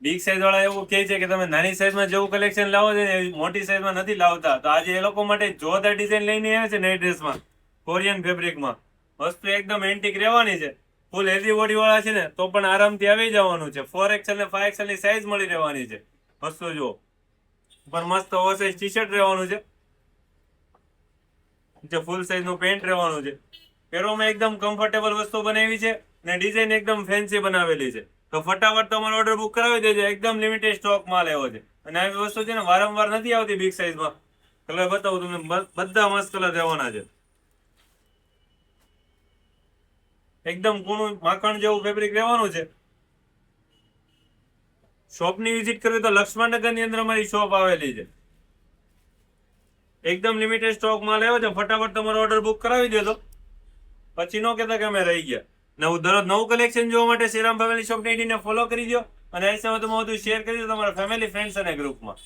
Big size વાળા એવું કહે છે કે તમે નાની સાઇઝમાં જેવું કલેક્શન લાવો છો ને એવી મોટી સાઇઝમાં નથી લાવતા. તો આજે એ લોકો માટે જોરદાર ડિઝાઇન લઈને આવ્યા છે નાઇટ ડ્રેસમાં, કોરિયન ફેબ્રિકમાં. વસ્તુ એકદમ એન્ટિક રહેવાની છે. ફૂલ હેવી બોડી વાળા છે ને તો પણ આરામથી આવી જવાનું છે. 4XL ને 5XL ની સાઇઝ મળી રહેવાની છે. વસ્તુ જુઓ, ઉપર મસ્ત ઓવરસાઇઝ ટી શર્ટ રહેવાનું છે, જે ફૂલ સાઇઝ નું પેન્ટ રહેવાનું છે. પહેરવામાં એકદમ કમ્ફર્ટેબલ વસ્તુ બનાવી છે ને ડિઝાઇન એકદમ ફેન્સી બનાવેલી છે. તો ફટાફટ તમારો ઓર્ડર બુક કરાવી દેજો. એકદમ લિમિટેડ સ્ટોક માલ આવ્યો છે અને આવી વસ્તુ છે ને વારંવાર નથી આવતી બિગ સાઇઝમાં. કલર બતાવું તમને, બધા મસ્ત કલર રહેવાના છે. એકદમ કૂણું માખણ જેવું ફેબ્રિક રહેવાનું છે. શોપની વિઝિટ કરવી તો લક્ષ્મણનગર ની અંદર અમારી શોપ આવેલી છે. એકદમ લિમિટેડ સ્ટોક માલ આવ્યો છે. ફટાફટ તમારો ઓર્ડર બુક કરાવી દેજો, પછી નો કહેતા કે અમે રહી ગયા. નવું દરરોજ નવું કલેક્શન જોવા માટે શ્રીરામ ફેમિલી શોપ ને ફોલો કરી દો અને આ સાથે વધુ શેર કરી દો તમારા ફેમિલી, ફ્રેન્ડ્સ અને ગ્રુપમાં.